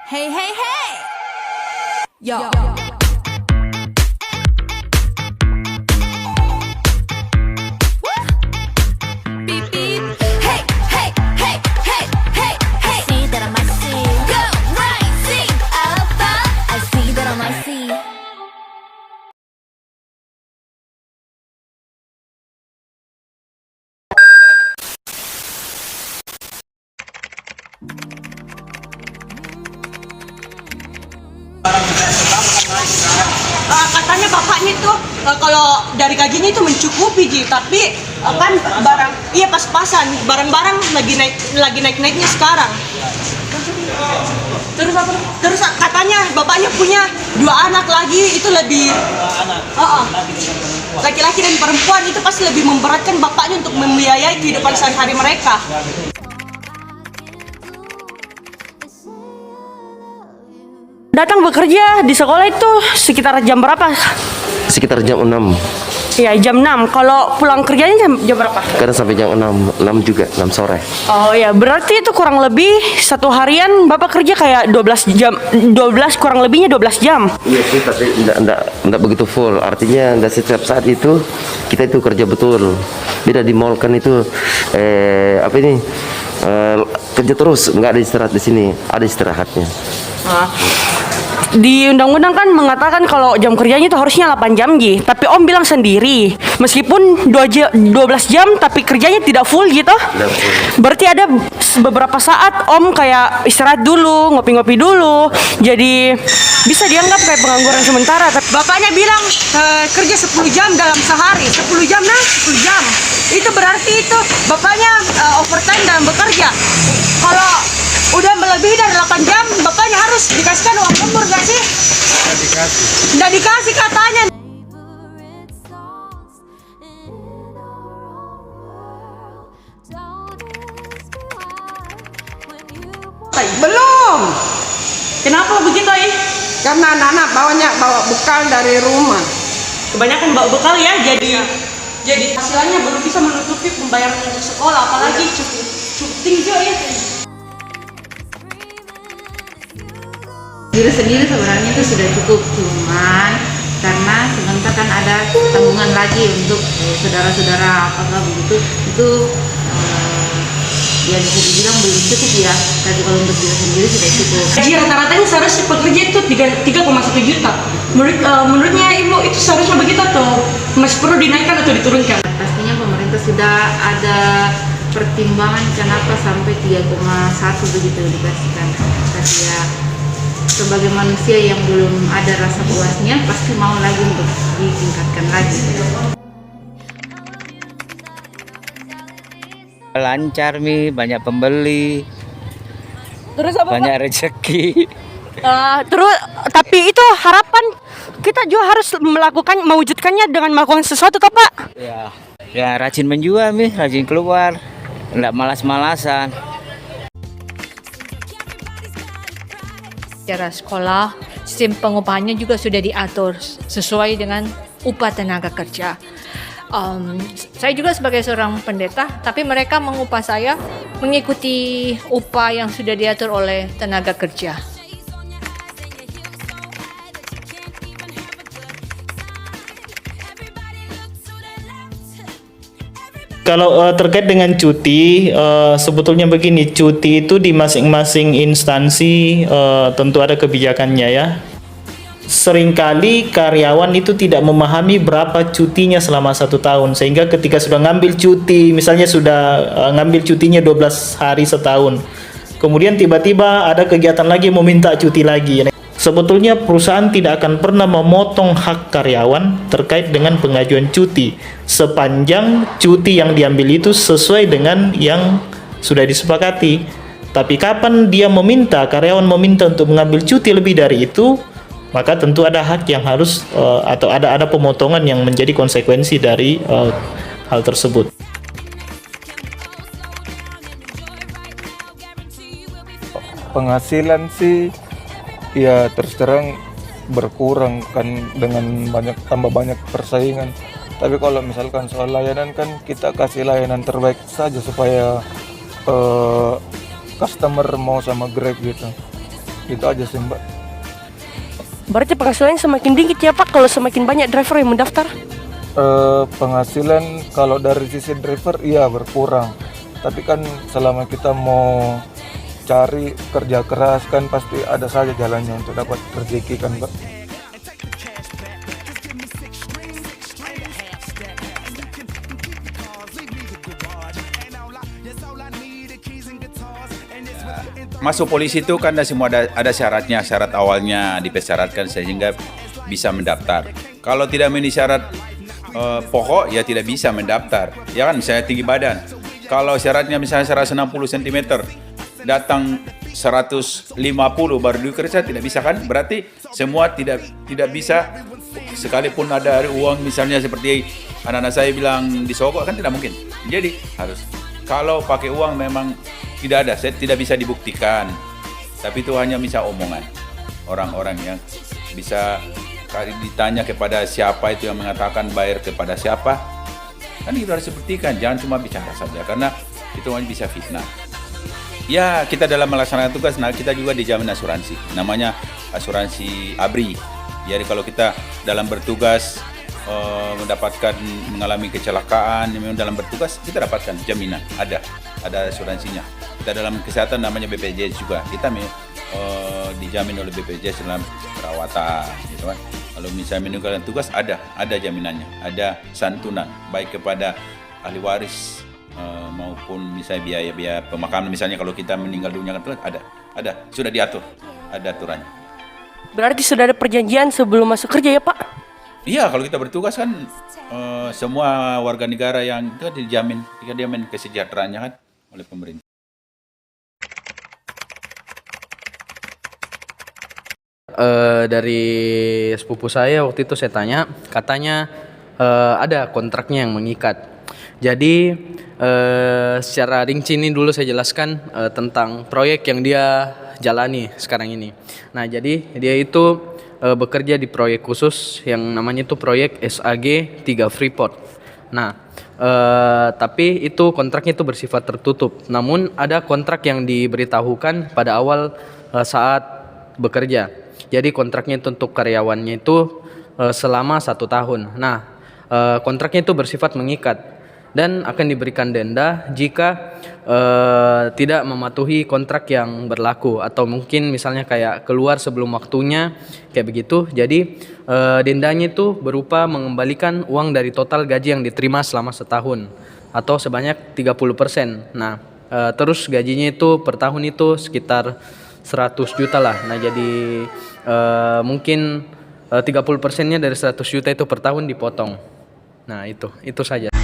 Hey, hey, hey! Yo. Beep, beep. Hey, hey, hey, hey, hey, hey. See that I might see. Go, right, see. Alpha. I see that I might see. Katanya bapaknya itu kalau dari gajinya itu mencukupi Ji, tapi kan barang iya pas-pasan, barang-barang lagi naiknya sekarang. Terus katanya bapaknya punya 2 anak lagi, itu lebih laki-laki dan perempuan, itu pasti lebih memberatkan bapaknya untuk membiayai kehidupan sehari-hari mereka. Datang bekerja di sekolah itu sekitar jam berapa? Sekitar jam 6. Iya, jam 6. Kalau pulang kerjanya jam berapa? Kadang sampai jam 6 juga, 6 sore. Oh ya, berarti itu kurang lebih satu harian Bapak kerja kayak 12 jam, 12 kurang lebihnya 12 jam. Iya sih, tapi enggak begitu full. Artinya enggak setiap saat itu kita itu kerja betul. Beda di mall kan itu kerja terus, enggak ada istirahat di sini, ada istirahatnya. Di undang-undang kan mengatakan kalau jam kerjanya itu harusnya 8 jam Ji. Tapi Om bilang sendiri, meskipun 12 jam tapi kerjanya tidak full gitu. Tidak full. Berarti ada beberapa saat Om kayak istirahat dulu, ngopi-ngopi dulu. Jadi bisa dianggap kayak pengangguran sementara. Bapaknya bilang kerja 10 jam dalam sehari. 10 jam 10 jam. Itu berarti itu bapaknya overtime dalam bekerja. Kalau udah melebihi dari 8 jam, bapaknya harus dikasihkan uang lembur gak sih? Nggak dikasih katanya. Belum, Kenapa begitu, karena anak-anak bawa bekal dari rumah. Kebanyakan bawa bekal ya, jadi hasilnya belum bisa menutupi pembayaran untuk sekolah, apalagi cukup tinggi ya. Diri sendiri sebenarnya itu sudah cukup, cuman karena sebentar kan ada tanggungan lagi untuk saudara-saudara apakah begitu itu ya bisa dibilang belum cukup ya. Tapi kalau untuk diri sendiri sudah cukup. Gaji rata-ratanya seharusnya pekerja itu 3,1 juta. Menurutnya Ibu itu seharusnya begitu atau masih perlu dinaikkan atau diturunkan? Pastinya pemerintah sudah ada pertimbangan kenapa sampai 3,1 begitu dikasihkan. Tapi ya sebagai manusia yang belum ada rasa puasnya pasti mau lagi untuk ditingkatkan lagi. Lancar Mi, banyak pembeli, Terus apa? banyak rezeki. Terus tapi itu harapan kita juga harus mewujudkannya dengan melakukan sesuatu toh Pak? Ya rajin menjual Mi, rajin keluar, enggak malas-malasan. Secara sekolah, sistem pengupahannya juga sudah diatur sesuai dengan upah tenaga kerja. Saya juga sebagai seorang pendeta, tapi mereka mengupah saya mengikuti upah yang sudah diatur oleh tenaga kerja. Kalau terkait dengan cuti, sebetulnya begini, cuti itu di masing-masing instansi tentu ada kebijakannya ya. Seringkali karyawan itu tidak memahami berapa cutinya selama 1 tahun, sehingga ketika sudah ngambil cuti, misalnya sudah ngambil cutinya 12 hari setahun, kemudian tiba-tiba ada kegiatan lagi mau minta cuti lagi. Sebetulnya perusahaan tidak akan pernah memotong hak karyawan terkait dengan pengajuan cuti sepanjang cuti yang diambil itu sesuai dengan yang sudah disepakati. Tapi kapan dia karyawan meminta untuk mengambil cuti lebih dari itu, maka tentu ada hak yang harus atau ada pemotongan yang menjadi konsekuensi dari hal tersebut. Penghasilan sih ya terus terang berkurang kan dengan tambah banyak persaingan. Tapi kalau misalkan soal layanan kan kita kasih layanan terbaik saja supaya customer mau sama Grab gitu. Itu aja sih Mbak. Berarti penghasilannya semakin dikit ya Pak kalau semakin banyak driver yang mendaftar? Penghasilan kalau dari sisi driver iya berkurang. Tapi kan selama kita mau cari kerja keras kan pasti ada saja jalannya untuk dapat rezeki kan Mbak. Masuk polisi itu kan semua ada syaratnya, syarat awalnya dipersyaratkan sehingga bisa mendaftar. Kalau tidak memenuhi syarat pokok ya tidak bisa mendaftar. Ya kan misalnya tinggi badan. Kalau syaratnya misalnya 160 cm, datang 150 baru dikerja tidak bisa kan? Berarti semua tidak bisa. Sekalipun ada uang misalnya seperti anak-anak saya bilang disogok kan tidak mungkin. Jadi harus kalau pakai uang memang tidak ada, saya tidak bisa dibuktikan. Tapi itu hanya bisa omongan orang-orang yang bisa ditanya kepada siapa itu yang mengatakan bayar kepada siapa. Kan itu harus dibuktikan, jangan cuma bicara saja karena itu hanya bisa fitnah. Ya, kita dalam melaksanakan tugas, nah kita juga dijamin asuransi. Namanya asuransi ABRI. Jadi kalau kita dalam bertugas mengalami kecelakaan memang dalam bertugas kita dapatkan jaminan, ada asuransinya. Kita dalam kesehatan namanya BPJS juga, kita dijamin oleh BPJS dalam perawatan gitu kan. Kalau misalnya meninggalkan tugas ada jaminannya, ada santunan baik kepada ahli waris maupun misalnya biaya pemakaman, misalnya kalau kita meninggal dunia kan ada sudah diatur, ada aturannya. Berarti sudah ada perjanjian sebelum masuk kerja ya Pak? Iya, kalau kita bertugas kan semua warga negara yang itu dijamin kesejahteraannya kan oleh pemerintah. Dari sepupu saya waktu itu saya tanya, katanya ada kontraknya yang mengikat. Jadi secara rinci ini dulu saya jelaskan tentang proyek yang dia jalani sekarang ini. Nah, jadi dia itu bekerja di proyek khusus yang namanya itu proyek SAG 3 Freeport. Nah, tapi itu kontraknya itu bersifat tertutup. Namun ada kontrak yang diberitahukan pada awal saat bekerja. Jadi kontraknya itu untuk karyawannya itu selama 1 tahun. Nah, kontraknya itu bersifat mengikat dan akan diberikan denda jika tidak mematuhi kontrak yang berlaku atau mungkin misalnya kayak keluar sebelum waktunya kayak begitu. Jadi dendanya itu berupa mengembalikan uang dari total gaji yang diterima selama setahun atau sebanyak 30%. Nah, terus gajinya itu per tahun itu sekitar 100 juta lah. Nah, jadi mungkin 30%-nya dari 100 juta itu per tahun dipotong. Nah, itu saja.